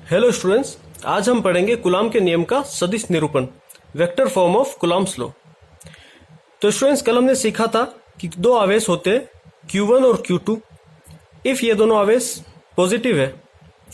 Hello students, आज हम पढ़ेंगे कूलॉम के नियम का सदिश निरूपण, vector form of Coulomb's law. तो स्टूडेंट्स, कल हमने सीखा था कि दो आवेश होते हैं Q1 और Q2। इफ ये दोनों आवेश पॉजिटिव है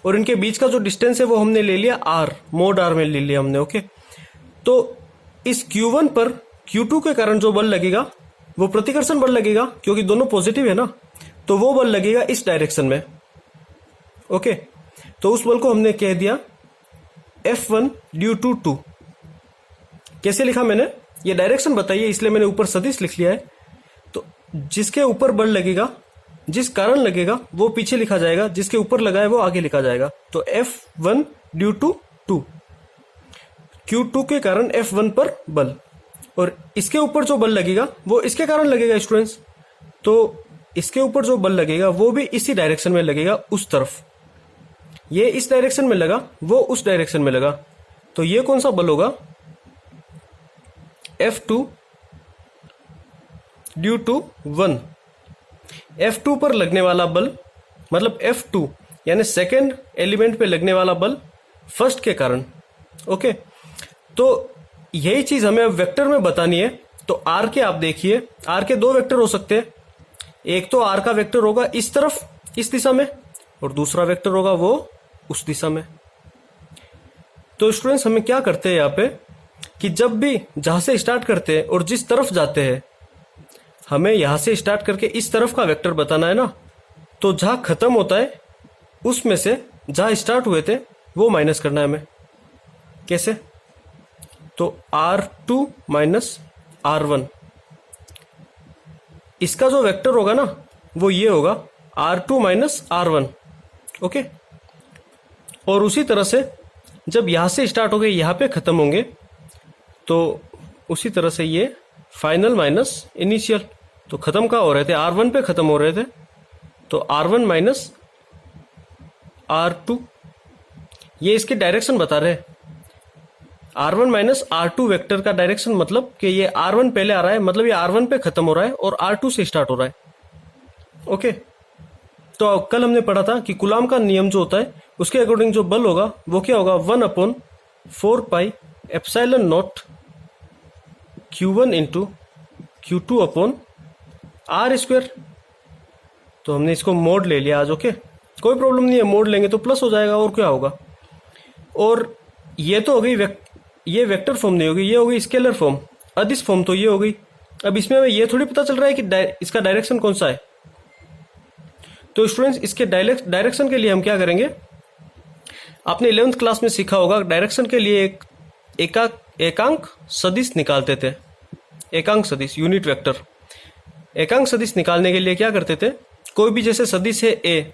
और इनके बीच का जो डिस्टेंस है वो हमने ले लिया R, मोड R में ले लिया हमने। ओके, तो इस Q1 पर Q2 के कारण जो बल लगेगा वो प्रतिकर्षण बल लगेगा, क्योंकि दोनों पॉजिटिव है ना, तो वो बल लगेगा इस डायरेक्शन में। ओके, तो उस बल को हमने कह दिया F1 ड्यू टू 2। कैसे लिखा मैंने, ये डायरेक्शन बताइए, इसलिए मैंने ऊपर सदिश लिख लिया है। तो जिसके ऊपर बल लगेगा, जिस कारण लगेगा वो पीछे लिखा जाएगा, जिसके ऊपर लगा है वो आगे लिखा जाएगा। तो F1 ड्यू टू 2, Q2 के कारण F1 पर बल, और इसके ऊपर जो बल लगेगा वो इसके कारण लगेगा स्टूडेंट्स। तो इसके ऊपर जो बल लगेगा वो भी इसी डायरेक्शन में लगेगा, उस तरफ। ये इस डायरेक्शन में लगा, वो उस डायरेक्शन में लगा, तो ये कौन सा बल होगा, F2 ड्यू टू 1। F2 पर लगने वाला बल मतलब F2 यानी सेकेंड एलिमेंट पे लगने वाला बल फर्स्ट के कारण। ओके, तो यही चीज हमें अब वेक्टर में बतानी है। तो R के आप देखिए, R के दो वेक्टर हो सकते हैं। एक तो R का वेक्टर होगा इस तरफ, इस दिशा में, और दूसरा वेक्टर होगा वो उस दिशा में। तो स्टूडेंट्स, हमें क्या करते हैं यहाँ पे कि जब भी जहां से स्टार्ट करते हैं और जिस तरफ जाते हैं, हमें यहां से स्टार्ट करके इस तरफ का वेक्टर बताना है ना, तो जहां खत्म होता है उसमें से जहां स्टार्ट हुए थे वो माइनस करना है हमें। कैसे, तो R2 माइनस R1, इसका जो वेक्टर होगा ना वो ये होगा R2 माइनस R1। ओके, और उसी तरह से जब यहां से स्टार्ट हो गए यहां पे खत्म होंगे, तो उसी तरह से ये फाइनल माइनस इनिशियल। तो खत्म कहाँ हो रहे थे, R1 पे खत्म हो रहे थे, तो R1 माइनस R2, ये इसके डायरेक्शन बता रहे हैं। R1 माइनस R2 वेक्टर का डायरेक्शन मतलब कि ये R1 पहले आ रहा है, मतलब ये R1 पे खत्म हो रहा है और R2 से स्टार्ट हो रहा है। ओके, तो कल हमने पढ़ा था कि कूलॉम का नियम जो होता है उसके अकॉर्डिंग जो बल होगा वो क्या होगा, 1/4 pi epsilon not Q1 into Q2 upon R square. तो हमने इसको मोड ले लिया आज। ओके, कोई प्रॉब्लम नहीं है, मोड लेंगे तो प्लस हो जाएगा, और क्या होगा। और ये तो हो गई ये वेक्टर फॉर्म नहीं होगी, ये हो गई स्केलर फॉर्म, अदिश फॉर्म तो ये हो गई। अब इसमें हमें ये थोड़ी पता चल रहा है कि इसका डायरेक्शन कौन सा है। तो स्टूडेंट्स, इसके डायरेक्शन के लिए हम क्या करेंगे, आपने 11th क्लास में सीखा होगा, डायरेक्शन के लिए एक एकांक सदिश निकालते थे। एकांक सदिश, यूनिट वेक्टर। एकांक सदिश निकालने के लिए क्या करते थे, कोई भी जैसे सदिश है A,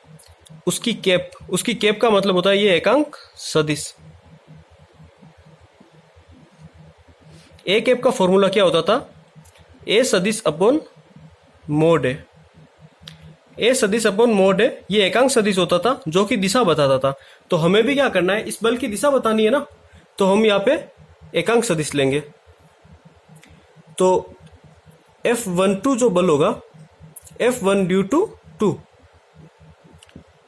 उसकी कैप का मतलब होता है ये एकांक सदिश। A कैप का फॉर्मूला क्या होता था, A सदिश अपॉन मोड है। A सदिश अपॉन मोड है, ये एकांक सदिश होता था जो कि दिशा बताता था। तो हमें भी क्या करना है, इस बल की दिशा बतानी है ना, तो हम यहाँ पे एकांक सदिश लेंगे। तो F12 जो बल होगा, F1 ड्यू टू 2,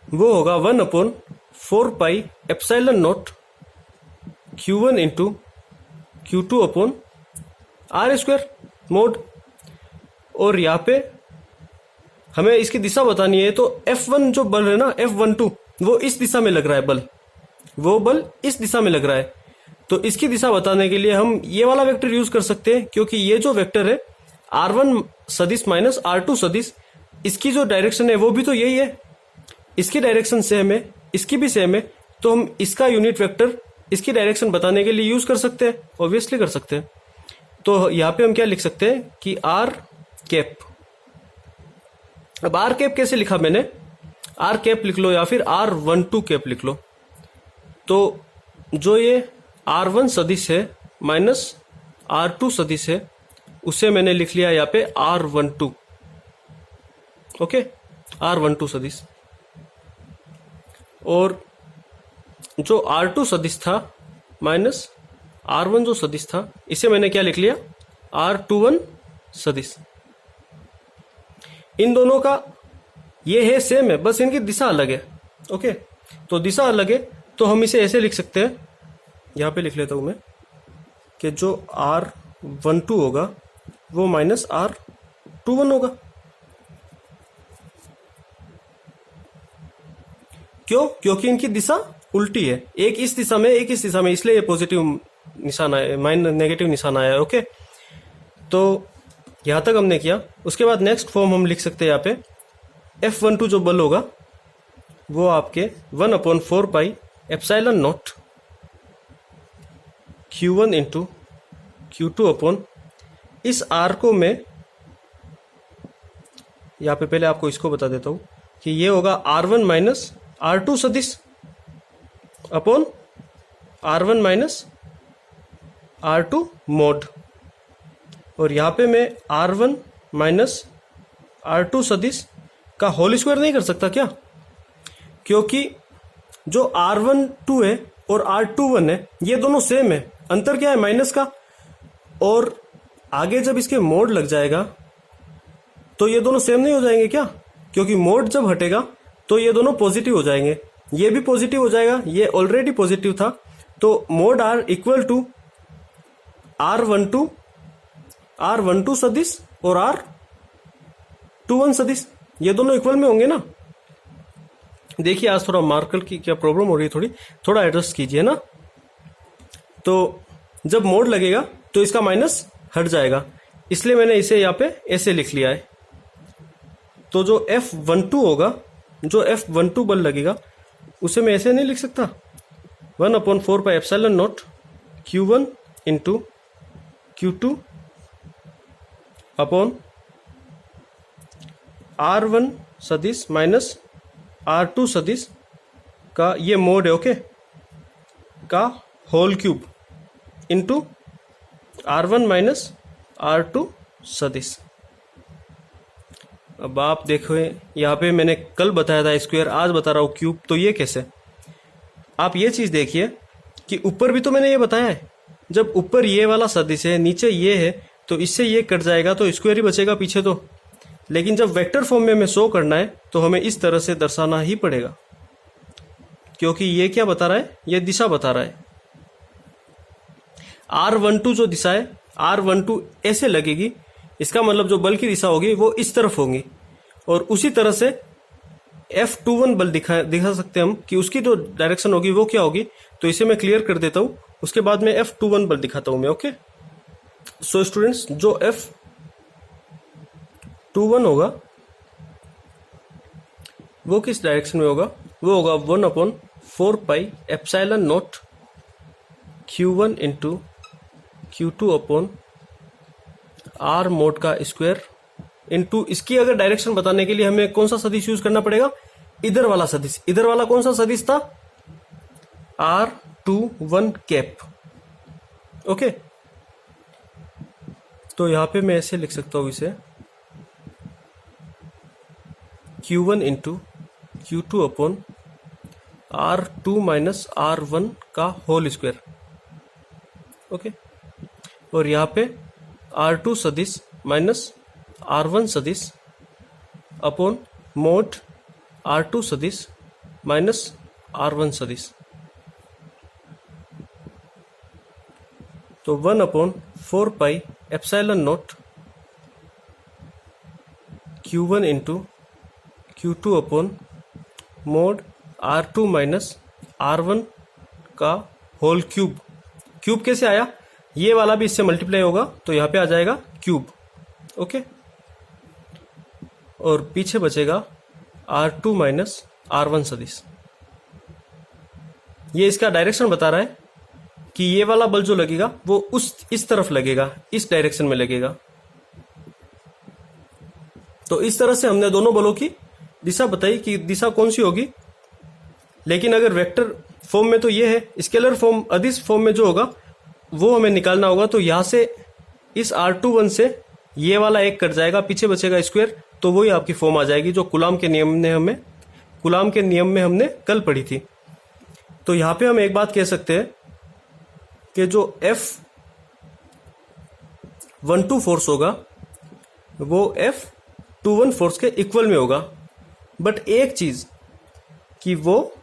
वो होगा 1/4 pi epsilon not Q1 into Q2 upon R square mode. और यहाँ पे हमें इसकी दिशा बतानी है, तो F1 जो बल है ना, F12, वो इस दिशा में लग रहा है बल, वो बल इस दिशा में लग रहा है। तो इसकी दिशा बताने के लिए हम ये वाला वेक्टर यूज कर सकते हैं, क्योंकि ये जो वेक्टर है R1 सदिश माइनस R2 सदिश, इसकी जो डायरेक्शन है वो भी तो यही है, इसकी डायरेक्शन सेम है, इसकी भी सेम है, तो हम इसका यूनिट वेक्टर इसकी डायरेक्शन बताने के लिए यूज कर सकते हैं, ऑब्वियसली कर सकते हैं। तो यहाँ पे हम क्या लिख सकते हैं कि R कैप। अब R कैप कैसे लिखा मैंने, R कैप लिख लो या फिर R12 कैप लिख लो। तो जो ये R1 सदिश है माइनस R2 सदिश है, उसे मैंने लिख लिया यहाँ पे R12। ओके, R12 सदिश। और जो R2 सदिश था माइनस R1 जो सदिश था, इसे मैंने क्या लिख लिया, R21 सदिश। इन दोनों का ये है सेम है, बस इनकी दिशा अलग है। ओके, तो दिशा अलग है, तो हम इसे ऐसे लिख सकते हैं, यहाँ पे लिख लेता हूँ मैं, कि जो R12 होगा वो माइनस R21 होगा। क्यों? क्योंकि इनकी दिशा उल्टी है, एक इस दिशा में एक इस दिशा में, इसलिए ये पॉजिटिव निशान आया, नेगेटिव निशान आया। ओके, तो यहां तक हमने किया। उसके बाद नेक्स्ट फॉर्म हम लिख सकते हैं यहाँ पे, F12 जो बल होगा वो आपके 1/4 pi epsilon not Q1 into Q2 upon, इस R को मैं यहाँ पे पहले आपको इसको बता देता हूँ कि ये होगा R1 माइनस R2 सदिश upon R1 minus R2 mode, और यहाँ पे मैं R1 माइनस R2 सदिश का होल स्क्वायर नहीं कर सकता क्या? क्योंकि जो R12 है और R21 है ये दोनों सेम है, अंतर क्या है? माइनस का। और आगे जब इसके मोड लग जाएगा तो ये दोनों सेम नहीं हो जाएंगे क्या? क्योंकि मोड जब हटेगा तो ये दोनों पॉजिटिव हो जाएंगे, ये भी पॉजिटिव हो जाएगा, ये ऑलरेडी पॉजिटिव था। तो mode R equal to R12 सदिश और R21 सदिश, ये दोनों इक्वल में होंगे ना। देखिए आज थोड़ा मार्कर की क्या प्रॉब्लम हो रही है, थोड़ा एडजस्ट कीजिए ना। तो जब मोड लगेगा तो इसका माइनस हट जाएगा, इसलिए मैंने इसे यहाँ पे ऐसे लिख लिया है। तो जो F12 होगा, जो F12 बल लगेगा उसे मैं ऐसे नहीं लिख सकता, 1/4 pi epsilon not Q1 into Q2 upon R1 सदिश माइनस R2 सदिश का ये मोड है, ओके, का whole cube into R1 minus R2 सदिश। अब आप देखो यहाँ पे मैंने कल बताया था स्क्वायर, आज बता रहा हूँ क्यूब, तो ये कैसे? आप ये चीज़ देखिए कि ऊपर भी तो मैंने ये बताया है, जब ऊपर ये वाला सदिश है नीचे ये है तो इससे ये कट जाएगा तो स्क्वायर ही बचेगा पीछे तो। लेकिन जब वेक्टर फॉर्म में हमें शो करना है तो हमें इस तरह से दर्शाना ही पड़ेगा, क्योंकि ये क्या बता रहा है? ये दिशा बता रहा है। R12 जो दिशा है, R12 ऐसे लगेगी, इसका मतलब जो बल की दिशा होगी वो इस तरफ होगी, और उसी तरह से F21 बल दिखा सकते हैं हम कि उसकी जो डायरेक्शन होगी वो क्या होगी। तो इसे मैं क्लियर कर देता हूँ, उसके बाद में F21 बल दिखाता हूँ मैं। ओके, सो स्टूडेंट्स, जो F21 होगा वो किस डायरेक्शन में होगा? वो होगा 1/4 pi epsilon not Q1 into Q2 upon R mode का स्क्वायर इंटू, इसकी अगर डायरेक्शन बताने के लिए हमें कौन सा सदिश यूज करना पड़ेगा? इधर वाला सदिश। इधर वाला कौन सा सदिश था? R21 cap. ओके, तो यहां पे मैं ऐसे लिख सकता हूं इसे, Q1 into Q2 upon R2 minus R1 का होल स्क्वायर। ओके, और यहाँ पे R2 सदिश माइनस R1 सदिश अपॉन मोड R2 सदिश माइनस R1 सदिश। तो 1/4 pi epsilon not Q1 into Q2 upon mode R2 minus R1 का होल क्यूब। क्यूब कैसे आया? ये वाला भी इससे मल्टीप्लाई होगा तो यहाँ पे आ जाएगा क्यूब। ओके, और पीछे बचेगा R2 माइनस R1 सदिश। ये इसका डायरेक्शन बता रहा है कि ये वाला बल जो लगेगा वो इस तरफ लगेगा, इस डायरेक्शन में लगेगा। तो इस तरह से हमने दोनों बलों की दिशा बताई कि दिशा कौन सी होगी। लेकिन अगर वेक्टर फॉर्म में तो ये है, स्केलर फॉर्म, अदिश फॉर्म में जो होगा वो हमें निकालना होगा। तो यहां से इस R21 से ये वाला एक कट जाएगा, पीछे बचेगा स्क्वायर, तो वही आपकी फॉर्म आ जाएगी जो कुलाम के नियम में हमने कल पढ़ी थी। तो यहां पे हम एक बात कह सकते हैं कि जो F12 फोर्स होगा वो F21 फोर्स के इक्वल में होगा। बट एक चीज कि वो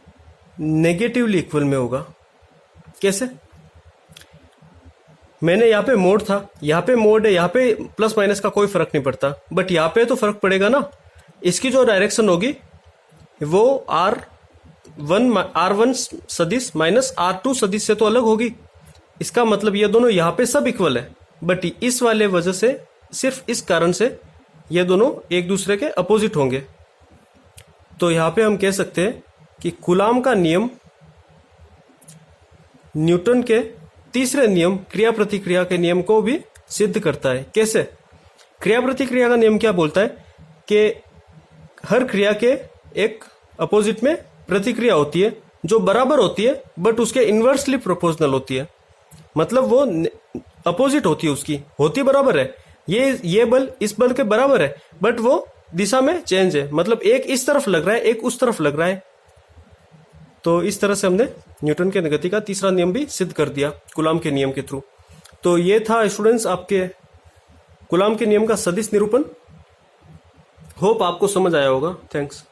नेगेटिवली इक्वल में होगा। कैसे? मैंने यहाँ पे मोड था, यहाँ पे मोड है, यहाँ पे प्लस माइनस का कोई फर्क नहीं पड़ता, बट यहाँ पे तो फर्क पड़ेगा ना। इसकी जो डायरेक्शन होगी वो R1 सदिश माइनस R2 सदिश से तो अलग होगी। इसका मतलब ये दोनों यहाँ पे सब इक्वल है, बट इस वाले वजह से, सिर्फ इस कारण से ये दोनों एक दूसरे के अपोजिट होंगे। तो यहाँ पे हम कह सकते हैं कि कूलाम का नियम न्यूटन के तीसरे नियम क्रिया प्रतिक्रिया के नियम को भी सिद्ध करता है। कैसे? क्रिया प्रतिक्रिया का नियम क्या बोलता है कि हर क्रिया के एक अपोजिट में प्रतिक्रिया होती है जो बराबर होती है, बट उसके इन्वर्सली प्रोपोर्शनल होती है। मतलब वो अपोजिट होती है, उसकी होती बराबर है, ये बल इस बल के बराबर है, बट वो दिशा में चेंज है। मतलब एक इस तरफ लग रहा है, एक उस तरफ लग रहा है। तो इस तरह से हमने न्यूटन के गति का तीसरा नियम भी सिद्ध कर दिया कूलाम के नियम के थ्रू। तो ये था स्टूडेंट्स आपके कूलाम के नियम का सदिश निरूपण। होप आपको समझ आया होगा। थैंक्स।